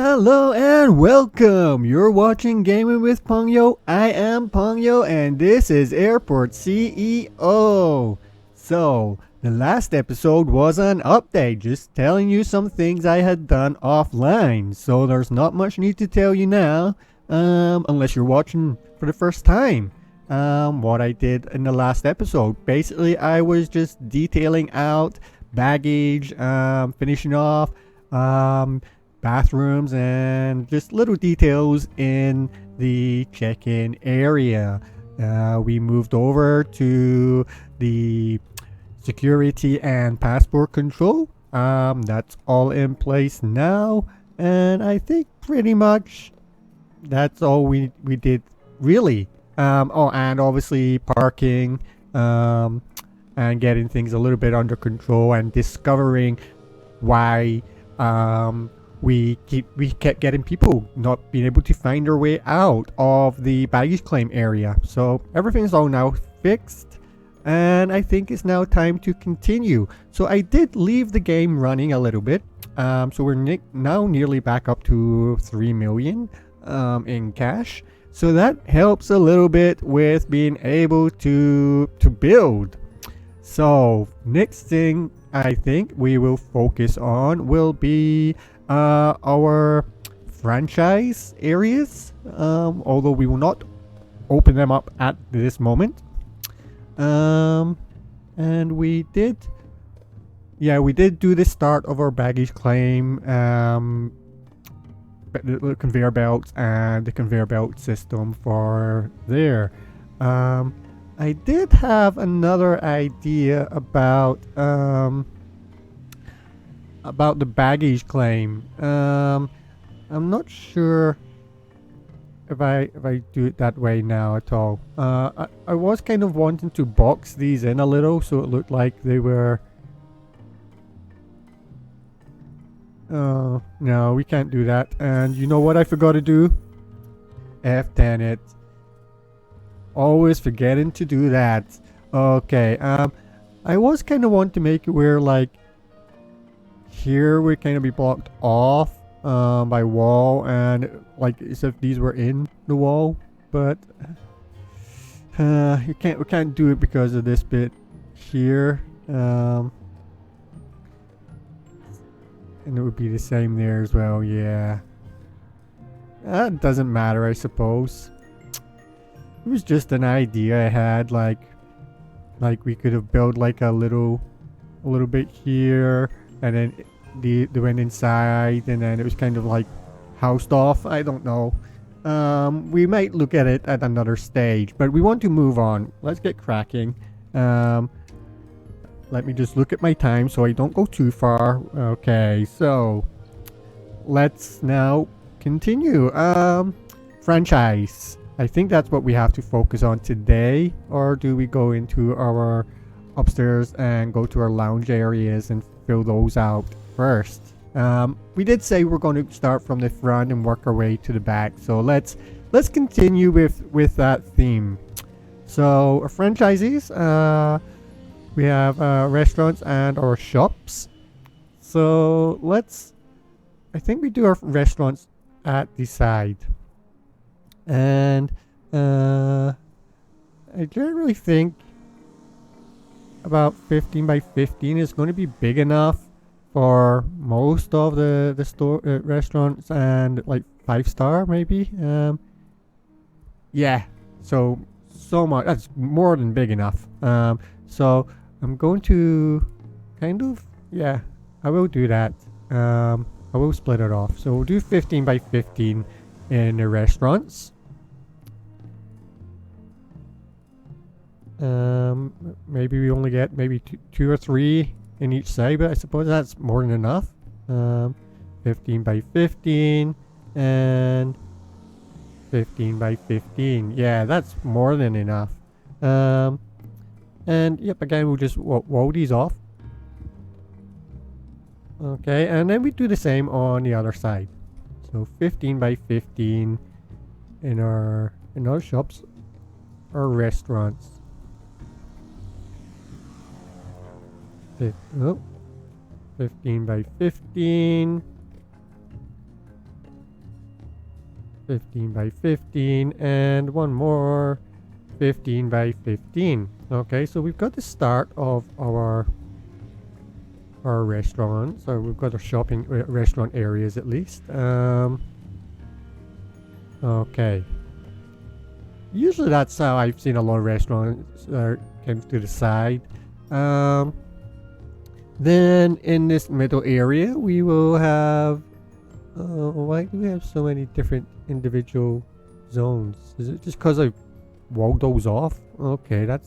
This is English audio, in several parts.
Hello and welcome! You're watching Gaming with Pongyo. I am Pongyo and this is Airport CEO. So, the last episode was an update, just telling you some things I had done offline. So there's not much need to tell you now, unless you're watching for the first time. What I did in the last episode. Basically, I was just detailing out baggage, finishing off, bathrooms and just little details in the check-in area. We moved over to the security and passport control. That's all in place now, and I think pretty much that's all we did really. And obviously parking, and getting things a little bit under control and discovering why we kept getting people not being able to find their way out of the baggage claim area. So everything's all now fixed, and I think it's now time to continue. So I did leave the game running a little bit. So we're now nearly back up to 3 million in cash. So that helps a little bit with being able to build. So next thing I think we will focus on will be our franchise areas, although we will not open them up at this moment. And we did do the start of our baggage claim, the conveyor belts and the conveyor belt system for there. I did have another idea about the baggage claim. I'm not sure if I do it that way now at all. I was kind of wanting to box these in a little so it looked like they were. Oh no, we can't do that. And you know what I forgot to do? F10 it. Always forgetting to do that. Okay, I was kind of want to make it where like here we kind of be blocked off by wall, and like as if these were in the wall, but we can't do it because of this bit here. And it would be the same there as well. Yeah, that doesn't matter, I suppose. It was just an idea I had, like we could have built like a little bit here, and then they went inside, and then it was kind of like housed off. I don't know. We might look at it at another stage, but we want to move on. Let's get cracking. Let me just look at my time so I don't go too far. Okay, so let's now continue. Franchise. I think that's what we have to focus on today. Or do we go into our upstairs and go to our lounge areas and fill those out first? We did say we're going to start from the front and work our way to the back. So let's continue with that theme. So our franchisees, we have restaurants and our shops. So I think we do our restaurants at the side. And I generally think about 15 by 15 is going to be big enough for most of the store restaurants, and like 5-star maybe. Yeah, so much, that's more than big enough. So I'm going to kind of, yeah, I will do that. I will split it off. So we'll do 15 by 15 in the restaurants. Maybe we only get maybe two or three in each side, but I suppose that's more than enough. 15 by 15 and 15 by 15. Yeah, that's more than enough. And yep, again, we'll just wall these off. Okay, and then we do the same on the other side. So 15 by 15 in our shops or restaurants. 15 by 15 15 by 15, and one more 15 by 15. Okay, so we've got the start of our restaurant. So we've got our shopping restaurant areas at least. Okay. Usually that's how I've seen a lot of restaurants come to the side. Then in this middle area we will have why do we have so many different individual zones? Is it just because I walled those off? Okay, that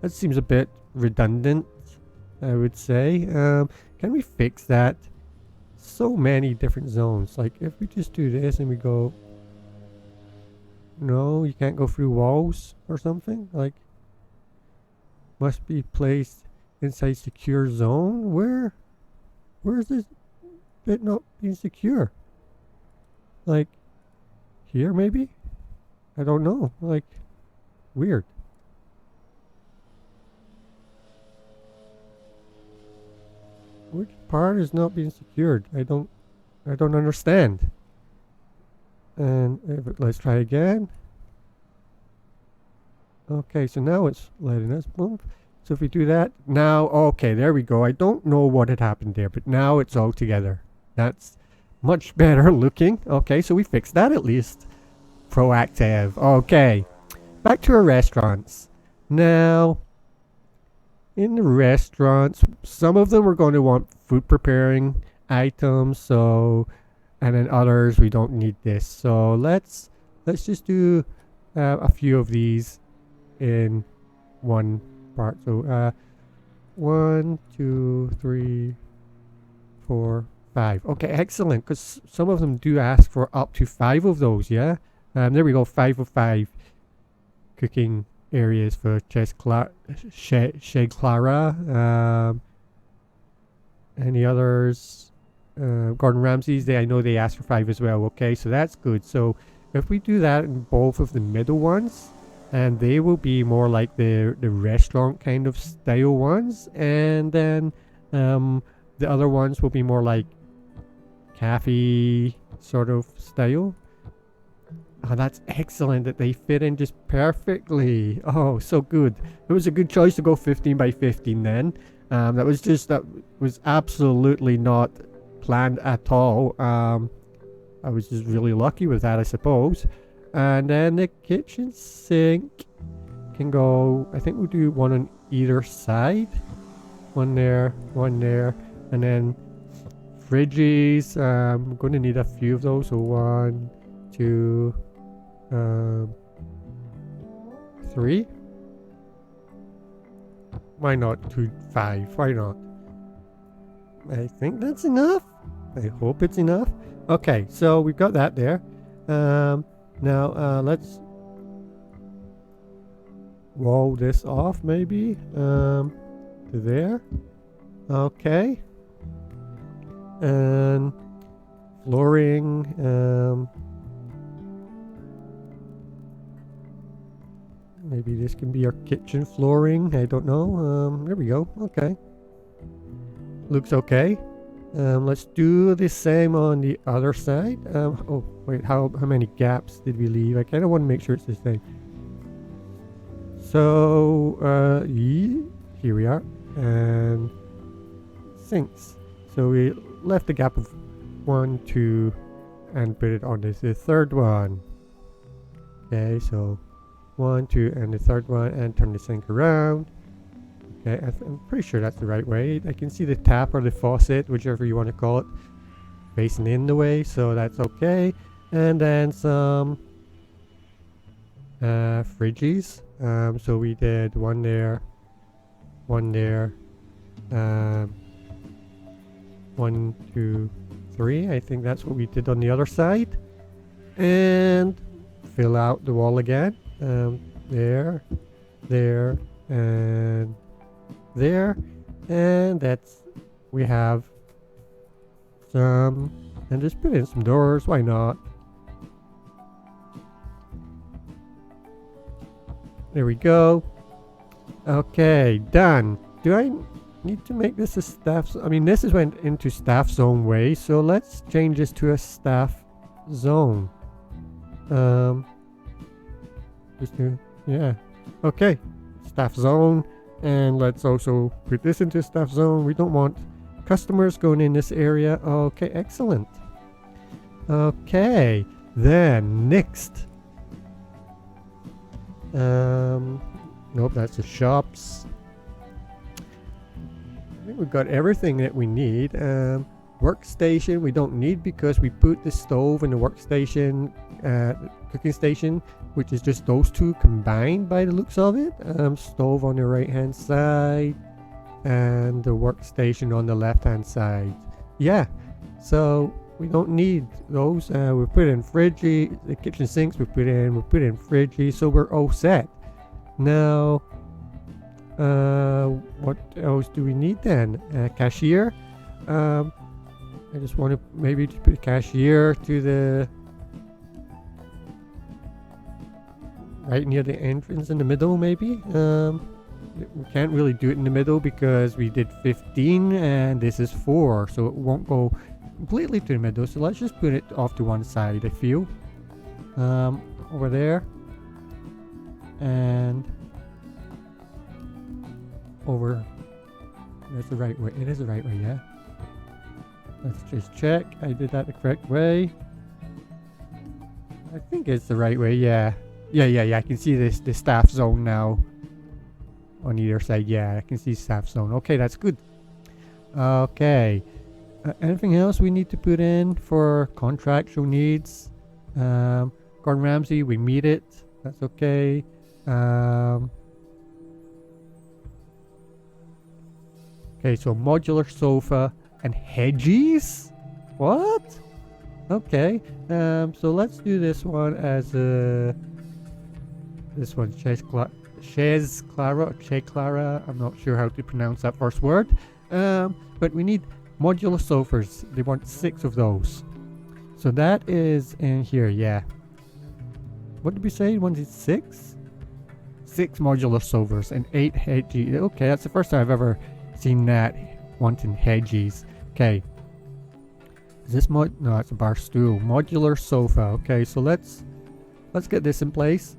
seems a bit redundant, I would say. Can we fix that? So many different zones. Like if we just do this and we go, no, you can't go through walls or something. Like must be placed inside secure zone. Where's this bit not being secure? Like here maybe? I don't know. Like weird. Which part is not being secured? I don't understand. And let's try again. Okay, so now it's letting us boom. So if we do that now, okay, there we go. I don't know what had happened there, but now it's all together. That's much better looking. Okay, so we fixed that at least. Proactive. Okay, back to our restaurants. Now, in the restaurants, some of them are going to want food preparing items. So, and then others we don't need this. So let's just do a few of these in one part. So 1, 2, 3, 4, 5. Okay, excellent. Because some of them do ask for up to 5 of those. Yeah. There we go. 5 of 5 cooking areas for Chez Clara. Any others? Gordon Ramsay's, I know they asked for 5 as well. Okay, so that's good. So if we do that in both of the middle ones, and they will be more like the restaurant kind of style ones, and then the other ones will be more like cafe sort of style. Oh, that's excellent that they fit in just perfectly. Oh, so good. It was a good choice to go 15 by 15 then. That was absolutely not planned at all. I was just really lucky with that, I suppose. And then the kitchen sink can go, I think we'll do one on either side. One there, and then fridges. I'm going to need a few of those. So 1, 2, 3. Why not 2, 5? Why not? I think that's enough. I hope it's enough. Okay, so we've got that there. Now let's wall this off maybe to there. Okay. And flooring. Maybe this can be our kitchen flooring. I don't know. There we go. Okay. Looks okay. Let's do the same on the other side. Oh, wait. How many gaps did we leave? I kind of want to make sure it's the same. So, here we are. And sinks. So we left a gap of 1, 2, and put it on the third one. Okay, so 1, 2, and the third one, and turn the sink around. Okay, I'm pretty sure that's the right way. I can see the tap or the faucet, whichever you want to call it, facing in the way, so that's okay. And then some fridges. So we did one there, 1, 2, 3. I think that's what we did on the other side. And fill out the wall again. There, and there, and that's, we have some, and just put in some doors, why not? There we go. Okay, done. Do I need to make this a staff? I mean, this is went into staff zone way, so let's change this to a staff zone. Um, just do, yeah. Okay, staff zone. And let's also put this into staff zone. We don't want customers going in this area. Okay, excellent. Okay, then next. Nope, that's the shops. I think we've got everything that we need. Workstation we don't need because we put the stove and the workstation, cooking station, which is just those two combined by the looks of it. Stove on the right hand side and the workstation on the left hand side. Yeah, so we don't need those. We put in fridgey, the kitchen sinks we put in fridgey, so we're all set. Now, what else do we need then? Cashier. I just want to maybe just put a cashier to the right near the entrance in the middle, maybe. We can't really do it in the middle because we did 15 and this is 4, so it won't go completely to the middle. So let's just put it off to one side, I feel. Over there. And over. That's the right way. It is the right way, yeah. Let's just check. I did that the correct way. I think it's the right way, yeah. Yeah. I can see the staff zone now. On either side, yeah. I can see staff zone. Okay, that's good. Okay. Anything else we need to put in for contractual needs? Gordon Ramsay, we meet it. That's okay. Okay, so modular sofa and hedges? What? Okay. So let's do this one as a... This one, Chez Clara. I'm not sure how to pronounce that first word. But we need modular sofas. They want 6 of those. So that is in here, yeah. What did we say? You wanted 6? 6 modular sofas and 8 hedges. Okay, that's the first time I've ever seen that wanting hedges. Okay. Is this no, it's a bar stool. Modular sofa. Okay, so let's get this in place.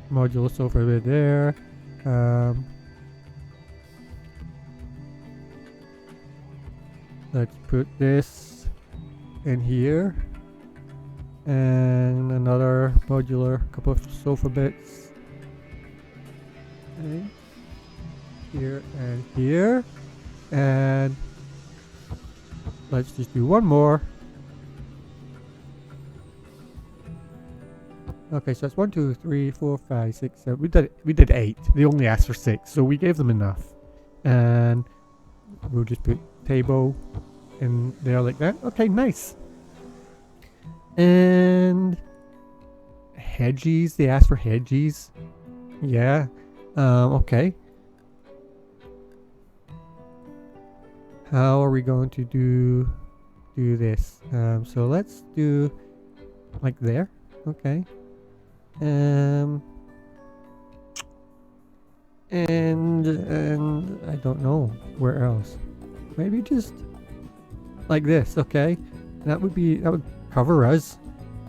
Modular sofa right there. Let's put this in here. And another modular couple of sofa bits. Okay. Here and here. And let's just do one more. Okay, so that's 1, 2, 3, 4, 5, 6, 7. We did 8. They only asked for 6, so we gave them enough. And we'll just put table in there like that. Okay, nice. And hedges. They asked for hedges. Yeah. Okay. How are we going to do this? So let's do like there. Okay. And I don't know where else. Maybe just like this. Okay. That would cover us.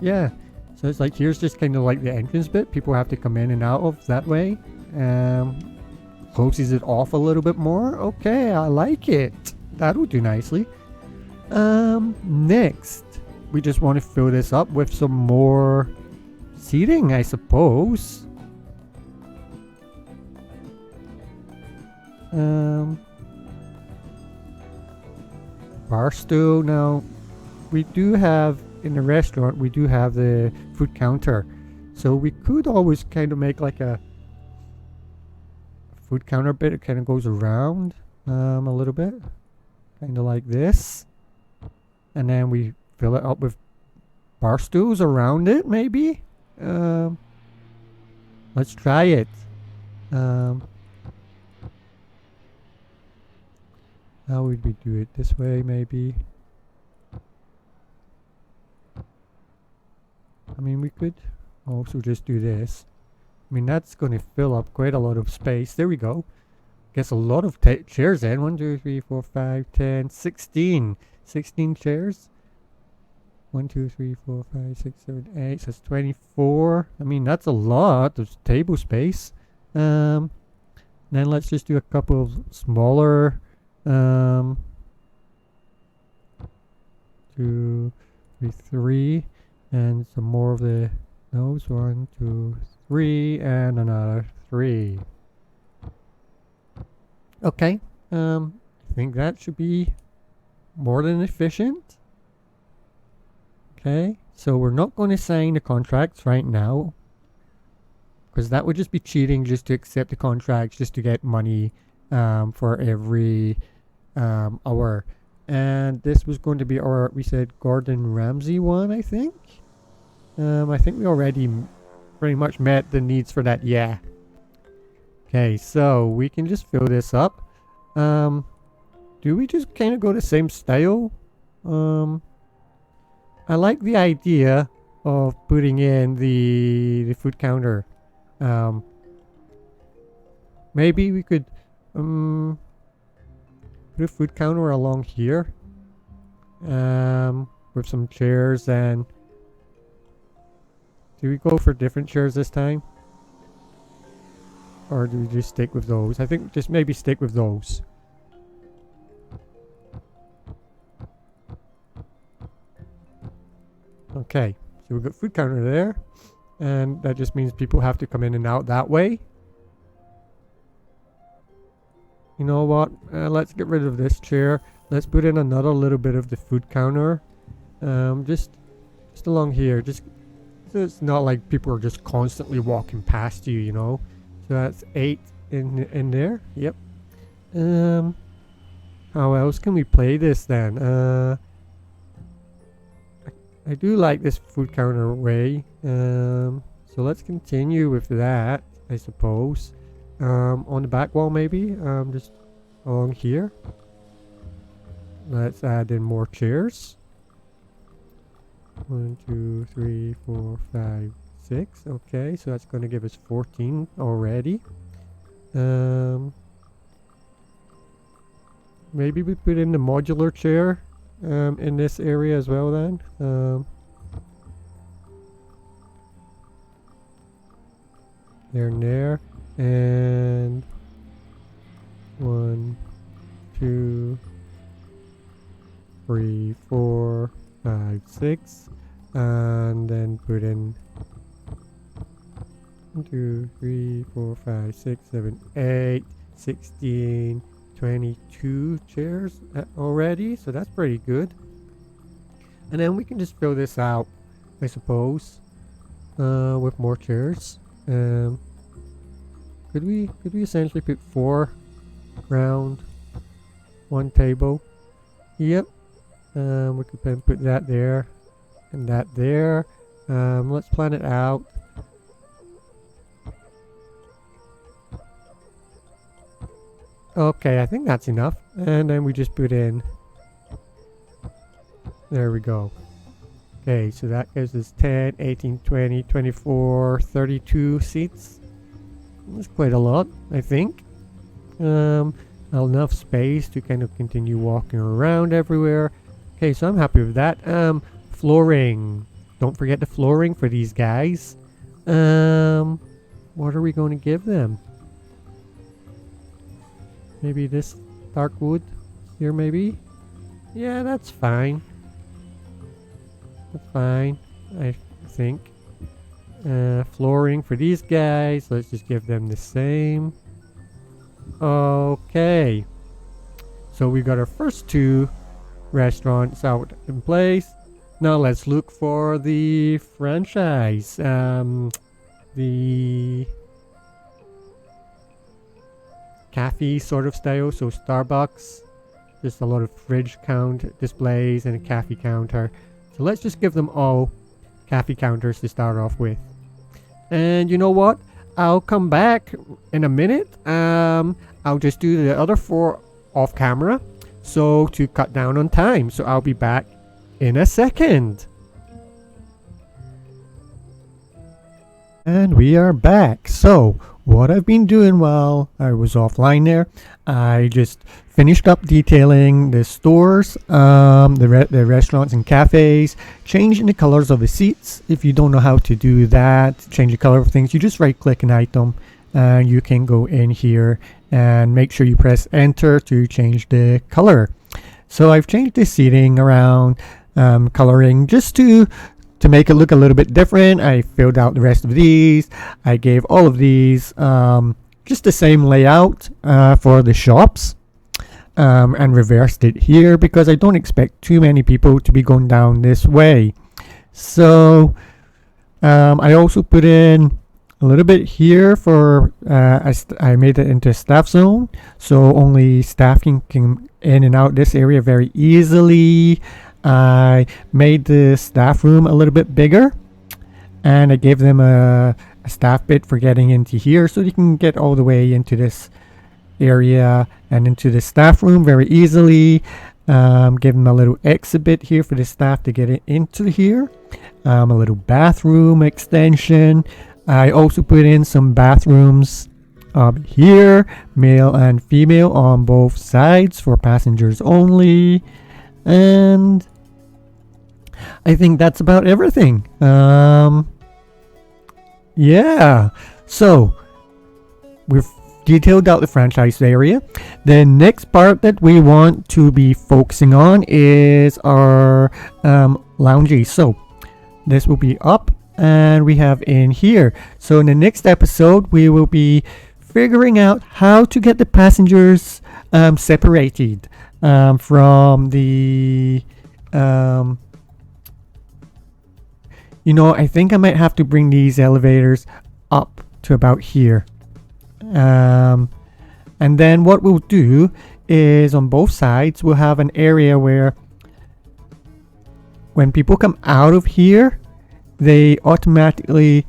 Yeah. So it's like here's just kind of like the entrance bit. People have to come in and out of that way. Closes it off a little bit more. Okay, I like it. That'll do nicely. Next, we just want to fill this up with some more seating, I suppose. Bar stool. Now, we do have in the restaurant. We do have the food counter, so we could always kind of make like a food counter bit. It kind of goes around a little bit. Kind of like this. And then we fill it up with bar stools around it, maybe? Let's try it. How would we do it? This way, maybe? I mean, we could also just do this. I mean, that's going to fill up quite a lot of space. There we go. Gets a lot of chairs in. 1, 2, 3, 4, 5, 10, 16. 16 chairs. 1, 2, 3, 4, 5, 6, 7, 8. So that's 24. I mean, that's a lot of table space. Then let's just do a couple of smaller. 2, 3, 3. And some more of those. 1, 2, 3. And another 3. Okay. I think that should be more than efficient. Okay, so we're not going to sign the contracts right now, because that would just be cheating, just to accept the contracts just to get money for every hour. And this was going to be our, we said Gordon Ramsay one, I think. I think we already pretty much met the needs for that. Yeah. Okay, so we can just fill this up. Do we just kind of go the same style? I like the idea of putting in the food counter. Maybe we could put a food counter along here, with some chairs. And do we go for different chairs this time, or do we just stick with those? I think just maybe stick with those. Okay, so we've got food counter there, and that just means people have to come in and out that way. You know what? Let's get rid of this chair. Let's put in another little bit of the food counter, just along here. Just so it's not like people are just constantly walking past you, you know. So that's 8 in there. Yep. How else can we play this then? I do like this food counter way. So let's continue with that, I suppose. On the back wall maybe, just along here. Let's add in more chairs. 1, 2, 3, 4, 5, 6. Okay, so that's going to give us 14 already. Maybe we put in the modular chair in this area as well then. There and there. And 1, 2, 3, 4, 5, 6. And then put in 1, 2, 3, 4, 5, 6, 7, 8, 16, 22 chairs already, so that's pretty good. And then we can just fill this out, I suppose, with more chairs. Could we essentially put 4 round 1 table? Yep. We could then put that there and that there. Let's plan it out. Okay, I think that's enough. And then we just put in. There we go. Okay, so that gives us 10, 18, 20, 24, 32 seats. That's quite a lot, I think. Enough space to kind of continue walking around everywhere. Okay, so I'm happy with that. Flooring. Don't forget the flooring for these guys. What are we going to give them? Maybe this dark wood here, maybe? Yeah, that's fine. That's fine, I think. Flooring for these guys. Let's just give them the same. Okay. So we got our first 2 restaurants out in place. Now let's look for the franchise. The cafe sort of style. So Starbucks. Just a lot of fridge count displays and a cafe counter. So let's just give them all cafe counters to start off with. And you know what? I'll come back in a minute. I'll just do the other 4 off camera, so to cut down on time. So I'll be back in a second. And we are back. So, what I've been doing while I was offline there, I just finished up detailing the stores, the restaurants and cafes, changing the colors of the seats. If you don't know how to do that, change the color of things, you just right click an item and you can go in here and make sure you press enter to change the color. So I've changed the seating around, coloring just to make it look a little bit different. I filled out the rest of these. I gave all of these just the same layout for the shops, and reversed it here because I don't expect too many people to be going down this way. So I also put in a little bit here for I made it into a staff zone, so only staff can in and out this area very easily. I made the staff room a little bit bigger, and I gave them a staff bit for getting into here so you can get all the way into this area and into the staff room very easily. Give them a little exhibit here for the staff to get it into here. A little bathroom extension. I also put in some bathrooms up here, male and female on both sides for passengers only. And I think that's about everything. Yeah. So we've detailed out the franchise area. The next part that we want to be focusing on is our lounges. So this will be up and we have in here. So in the next episode, we will be figuring out how to get the passengers separated from the I think I might have to bring these elevators up to about here. And then what we'll do is on both sides we'll have an area where when people come out of here, they automatically,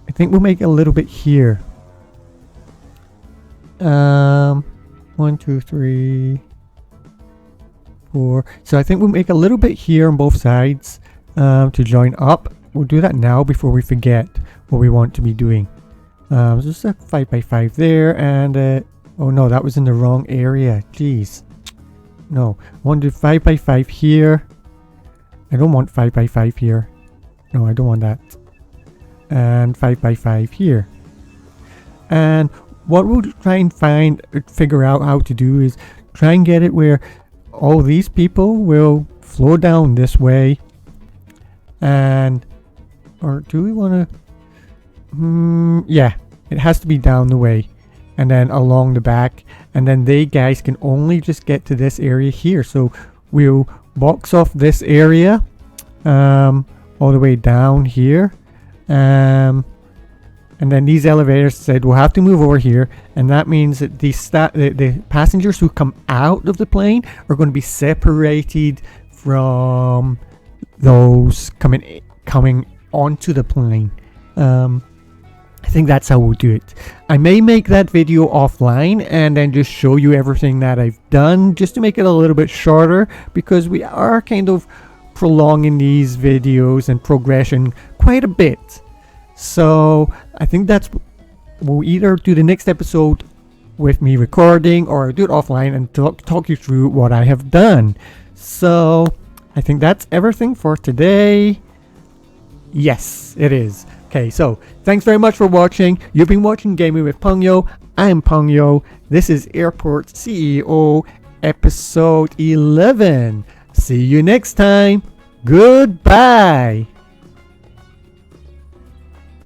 I think we'll make a little bit here. 1, 2, 3, 4. So I think we'll make a little bit here on both sides to join up. We'll do that now before we forget what we want to be doing. So just a 5x5 there, and oh no, that was in the wrong area. Jeez. No, I want to do 5x5 here. I don't want 5x5 here. No, I don't want that. And 5x5 here. And what we'll try and figure out how to do is try and get it where all these people will flow down this way. And, or do we want to, yeah, it has to be down the way and then along the back, and then they guys can only just get to this area here. So we'll box off this area all the way down here, and then these elevators said we'll have to move over here, and that means that the passengers who come out of the plane are going to be separated from those coming onto the plane. I think that's how we'll do it. I may make that video offline and then just show you everything that I've done just to make it a little bit shorter, because we are kind of prolonging these videos and progression quite a bit. So I think we'll either do the next episode with me recording or do it offline and talk you through what I have done. So I think that's everything for today. Yes, it is. Okay, so thanks very much for watching. You've been watching Gaming with Pongyo. I am Pongyo. This is Airport CEO episode 11. See you next time. Goodbye.